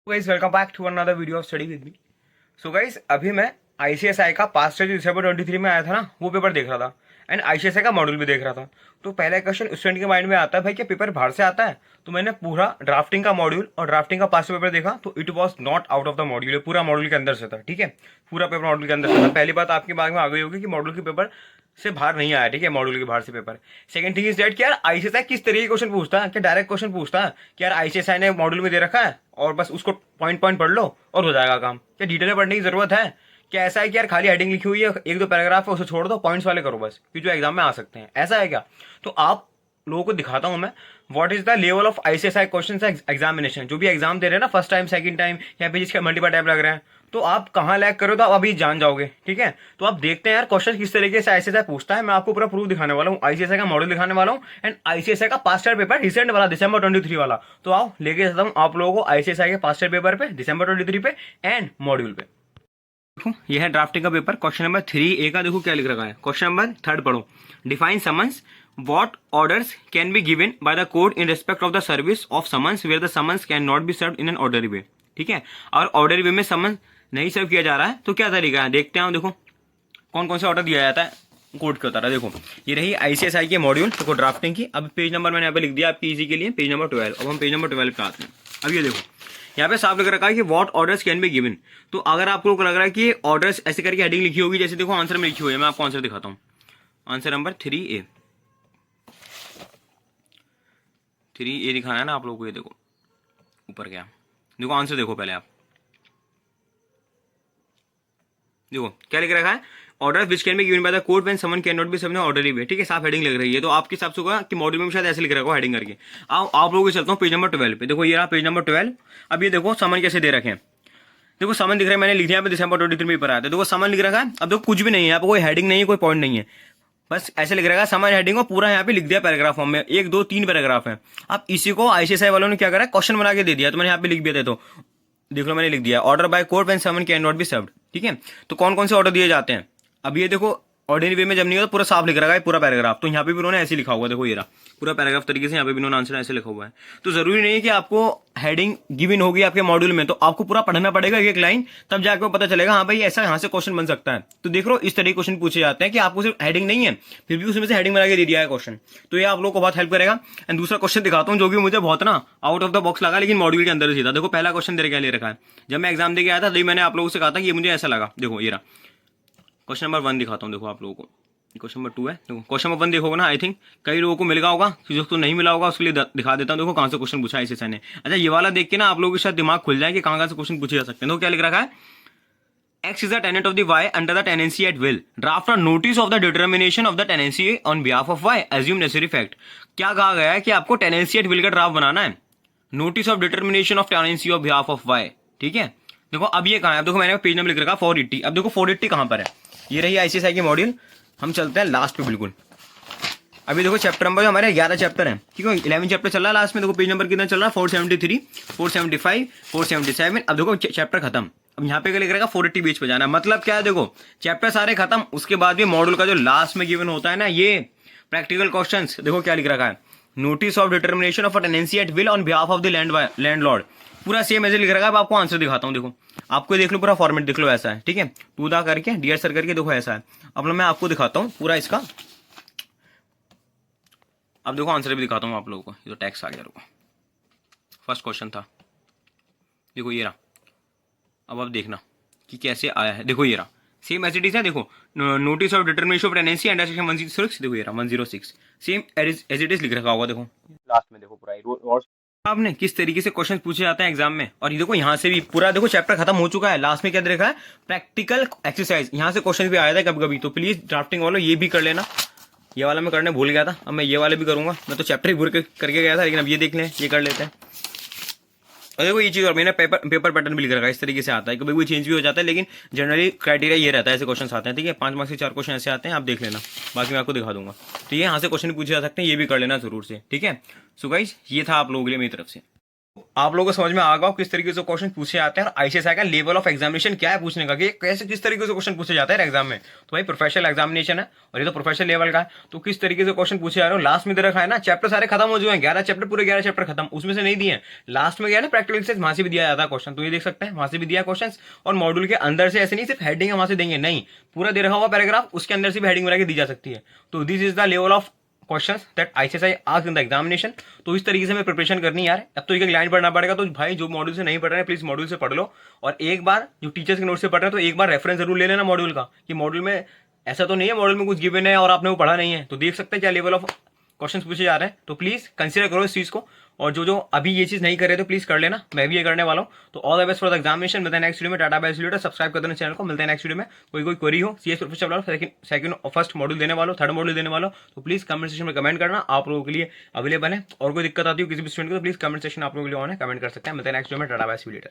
Guys welcome back to another video of study with me. So guys अभी मैं ICSI का past जो दिसंबर 23 में आया था ना, वो पेपर देख रहा था एंड आईसीएसआई का मॉड्यूल भी देख रहा था। तो पहला क्वेश्चन स्टूडेंट के माइंड में आता है भाई कि पेपर बाहर से आता है। तो मैंने पूरा ड्राफ्टिंग का मॉड्यूल और ड्राफ्टिंग का पास्ट पेपर देखा, तो it was not out of the module, पूरा मॉड्यूल के अंदर से था। ठीक है, पूरा पेपर मॉड्यूल के अंदर से था। पहली बात आपके दिमाग में आ गई होगी कि मॉड्यूल के पेपर से बाहर नहीं आया। ठीक है, मॉड्यूल के बाहर से paper. Second thing is that कि यार आईसीएसआई किस तरीके के क्वेश्चन पूछता है, क्या डायरेक्ट क्वेश्चन पूछता है कि यार आईसीएसआई ने मॉड्यूल में दे रखा है और बस उसको पॉइंट पॉइंट पढ़ लो और हो जाएगा काम। क्या डिटेल में पढ़ने की जरूरत है? क्या ऐसा है कि यार खाली हेडिंग लिखी हुई है, एक दो पैराग्राफ है, उसे छोड़ दो, पॉइंट्स वाले करो बस, कि जो एग्जाम में आ सकते हैं, ऐसा है क्या? तो आप लोगों को दिखाता हूं मैं what is the level of ICSI question examination. जो भी एग्जाम दे रहे हैं ना, फर्स्ट टाइम सेकंड टाइम या फिर जिसका मल्टीपल टाइम लग रहा है, तो आप कहाँ लैग करो तो आप अभी जान जाओगे। ठीक है, तो आप देखते हैं यार क्वेश्चन किस तरीके से आईसीएसआई पूछता है। मैं आपको पूरा प्रूफ दिखाने वाला हूँ, आईसीएसआई का मॉडल दिखाने वाला हूँ एंड आईसीएसआई का पास्ट ईयर पेपर रिसेंट वाला दिसंबर 23 वाला। तो आओ लेके जाता हूँ आप लोगों को आईसीएसआई के पास्ट ईयर पेपर पे, दिसंबर 23 पे एंड मॉड्यूल पे। देखो ये है ड्राफ्टिंग का पेपर। क्वेश्चन नंबर 3A का देखो क्या लिख रखा है। क्वेश्चन नंबर 3 पढ़ो। Define summons what orders can be given by the court in respect of the service of summons where the summons can not be served in an orderly way। ठीक है, और ऑर्डरी वे में समन्स नहीं सर्व किया जा रहा है तो क्या तरीका है, देखते हैं। देखो कौन कौन से ऑर्डर दिया जाता है कोर्ट के उतारा। देखो ये रही आईसीएसआई के मॉड्यूल, देखो ड्राफ्टिंग की। अब पेज नंबर मैंने यहाँ पे लिख दिया आपकी इजी के लिए, पेज नंबर 12। अब हम पेज नंबर 12 पे आते हैं। अब ये देखो यहाँ पे साफ लिख रखा है कि what orders can be given. तो अगर आपको लग रहा है कि ऑर्डर्स ऐसे करके हेडिंग लिखी होगी, जैसे देखो आंसर में लिखी हुई है, मैं आपको आंसर दिखाता हूँ। आंसर नंबर 3A दिखाना है ना आप लोगों को। ये देखो ऊपर क्या, देखो आंसर देखो पहले आप, देखो क्या लिख रखा है। Order which can be given by the court when someone can not be served in orderly way. ठीक है, साफ हेडिंग लग रही है। तो आपके हिसाब से होगा कि मॉड्यूल में शायद ऐसे लिख रखा हो हेडिंग करके। आओ आप लोगों को चलता हूँ पेज नंबर 12 पे। देखो ये रहा पेज नंबर 12। अब ये देखो समन कैसे दे रखे हैं। देखो समन दिख रहा है, मैंने लिख दिया यहाँ पे दिसंबर 23 में पेपर आया था। देखो समन लिख रखा है। अब देखो कुछ भी नहीं है यहाँ पे, कोई हेडिंग नहीं है, कोई पॉइंट नहीं है, बस ऐसे लिख रखा है समन हेडिंग को पूरा यहाँ पे लिख दिया पैराग्राफ फॉर्म में। 1 2 3 पैराग्राफ है। अब इसी को आईसीएसआई वालों ने क्या करा, क्वेश्चन बना के दे दिया। तो मैंने यहाँ पे लिख दिया था, तो देख लो मैंने लिख दिया order by court when someone can not be served. ठीक है, तो कौन कौन से ऑर्डर दिए जाते हैं। अब ये देखो ऑर्डिनरी वे में जब नहीं होता, पूरा साफ लिख रखा है पूरा पैराग्राफ। तो यहाँ पे भी उन्होंने ऐसे लिखा हुआ है, देखो ये रहा पूरा पैराग्राफ तरीके से यहाँ पे भी उन्होंने आंसर ऐसे लिखा हुआ है। तो जरूरी नहीं है कि आपको हेडिंग गिवन होगी आपके मॉड्यूल में, तो आपको पूरा पढ़ना पड़ेगा एक लाइन, तब जाकर पता चलेगा हाँ भाई ऐसा यहाँ से क्वेश्चन बन सकता है। तो देख लो इस तरह के क्वेश्चन पूछे जाते हैं कि आपको सिर्फ हेडिंग नहीं है, फिर भी उसमें से हेडिंग बना के दे दिया है क्वेश्चन। तो ये आप लोगों को बहुत हेल्प करेगा। एंड दूसरा क्वेश्चन दिखाता हूँ जो कि मुझे बहुत ना आउट ऑफ द बॉक्स लगा, लेकिन मॉड्यूल के अंदर ही था। देखो पहला क्वेश्चन दे क्या ले रखा है। जब मैं एग्जाम देके आया था तभी मैंने आप लोगों से कहा था कि ये मुझे ऐसा लगा। देखो ये रहा क्वेश्चन नंबर 1 दिखाता हूँ। देखो आप लोगों को क्वेश्चन नंबर 2 है। देखो क्वेश्चन नंबर 1 देखोगे ना, आई थिंक कई लोगों को मिल गया होगा, जो तो नहीं मिला होगा उसके लिए दिखा देता हूँ। देखो कहाँ से क्वेश्चन पूछा है इसी ने। अच्छा ये वाला देख के ना आप लोगों के साथ दिमाग खुल जाए कि कहाँ से क्वेश्चन पूछे जा सकते हैं। देखो क्या लिख रखा है, X is the tenant of the Y under the tenancy at will. Draft a notice of the determination of the tenancy on behalf of Y. Assume necessary fact. क्या कहा गया है कि आपको टेनेंसी एट विल का draft बनाना है, notice of determination of tenancy of behalf of Y. ठीक है, देखो अब ये कहाँ है। अब देखो मैंने पेज नंबर लिख रखा 480। अब देखो 480 कहाँ पर है, ये रही आईसीएसआई की मॉड्यूल। हम चलते हैं लास्ट पे बिल्कुल। अभी देखो चैप्टर नंबर हमारे 11 चैप्टर हैं, ठीक है, 11 चैप्टर चल रहा है लास्ट में। देखो पेज नंबर कितना चल रहा है, 473, 475, 477। अब देखो चैप्टर खत्म। अब यहाँ पे लिख रहेगा 480 बीच पे जाना है। मतलब क्या है, देखो चैप्टर सारे खत्म, उसके बाद भी मॉड्यूल का जो लास्ट में गिवन होता है ना, ये प्रैक्टिकल क्वेश्चंस। देखो क्या लिख रखा है, notice of determination of a tenancy at will on behalf of the landlord. पूरा सेम ऐसे लिख रखा है। अब आपको आंसर दिखाता हूँ। देखो आपको देख लो पूरा फॉर्मेट देख लो, ऐसा है। ठीक है, टू दा करके डियर सर करके देखो ऐसा है। अब मैं आपको दिखाता हूँ पूरा इसका। अब देखो आंसर भी दिखाता हूँ आप लोगों को। ये तो टैक्स आ गया, रुको फर्स्ट क्वेश्चन था, देखो ये रहा। अब आप देखना कि कैसे आया है। देखो ये रहा सेम एज इट इज है। देखो notice of determination of tenancy under section 106। देखो ये रहा 106 सेम एज इट इज लिख रखा होगा। देखो लास्ट में देखो पूरा आपने किस तरीके से क्वेश्चन पूछे जाते हैं एग्जाम में। और ये देखो यहाँ से भी पूरा देखो चैप्टर खत्म हो चुका है। लास्ट में क्या देखा है, प्रैक्टिकल एक्सरसाइज। यहाँ से क्वेश्चन भी आया था कभी कभी, तो प्लीज ड्राफ्टिंग वालों ये भी कर लेना। ये वाला मैं करने भूल गया था, अब मैं ये वाला भी करूंगा। मैं तो चैप्टर ही भूल करके गया था, लेकिन अब ये देख लें, ये कर लेते हैं। और देखो ये चीज, और मैंने पेपर पैटर्न भी लिख रखा है, इस तरीके से आता है। कभी कोई चेंज भी हो जाता है, लेकिन जनरली क्राइटेरिया ये रहता है, ऐसे क्वेश्चन आते हैं। ठीक है, 5 मार्क्स के 4 क्वेश्चन ऐसे आते हैं, आप देख लेना, बाकी मैं आपको दिखा दूंगा। तो ये यहाँ से क्वेश्चन पूछे जा सकते हैं, ये भी कर लेना जरूर से। ठीक है, सो गाइस ये था आप लोगों के लिए मेरी तरफ से। आप लोगों को समझ में आ गया किस तरीके से क्वेश्चन पूछे जाते हैं और आईसीएसआई का लेवल ऑफ एग्जामिनेशन क्या है पूछने का, कि कैसे किस तरीके से क्वेश्चन पूछे जाते हैं एग्जाम में। तो भाई प्रोफेशनल एग्जामिनेशन है और ये तो प्रोफेशनल लेवल का है, तो किस तरीके से क्वेश्चन पूछे जा रहे हो। लास्ट में दे रखा है ना, चैप्टर सारे खत्म हो चुके हैं, 11 चैप्टर, पूरे 11 चैप्टर खत्म, उसमें से नहीं दिए। लास्ट में गया ना प्रैक्टिकल से, वहां से भी दिया जाता है क्वेश्चन, तो ये देख सकते हैं वहां से भी दिया क्वेश्चन। और मॉड्यूल के अंदर से ऐसे नहीं सिर्फ हेडिंग है वहां से देंगे, नहीं, पूरा दे रखा हुआ पैराग्राफ, उसके अंदर से भी हेडिंग बना के दी जा सकती है। तो this is the level of questions that ICSI asked in the examination. तो इस तरीके से हमें प्रिपरेशन करनी यार। अब तो एक लाइन पढ़ना पड़ेगा, तो भाई जो मॉड्यूल से नहीं पढ़ रहे हैं प्लीज मॉड्यूल से पढ़ लो। और एक बार जो टीचर्स के नोट से पढ़ रहे हैं तो एक बार रेफरेंस जरूर ले लेना मॉड्यूल का, कि मॉड्यूल में ऐसा तो नहीं है मॉड्यूल में कुछ गिवन है और आपने वो पढ़ा नहीं है। तो देख सकते हैं क्या लेवल ऑफ क्वेश्चंस पूछे जा रहे हैं। तो प्लीज कंसीडर करो इस चीज को, और जो जो अभी ये चीज नहीं कर रहे तो प्लीज कर लेना, मैं भी ये करने वाला हूँ। तो all the best for the examination. मिलते हैं नेक्स्ट वीडियो में। Tata bye see you later. Subscribe कर देना चैनल को। मिलते हैं नेक्स्ट वीडियो में। कोई क्वेरी हो सीएस प्रोफेशनल वाला, सेकंड फर्स्ट मॉड्यूल देने वाला, थर्ड मॉड्यूल देने वाला, तो प्लीज कमेंट सेक्शन में कमेंट करना, आप लोगों के लिए अवेलेबल है। और कोई दिक्कत आती हो किसी भी स्टूडेंट को तो प्लीज कमेंट सेक्शन आप लोगों के लिए ऑन है, कमेंट कर सकते हैं। मिलते हैं नेक्स्ट वीडियो में। Tata bye see you letter.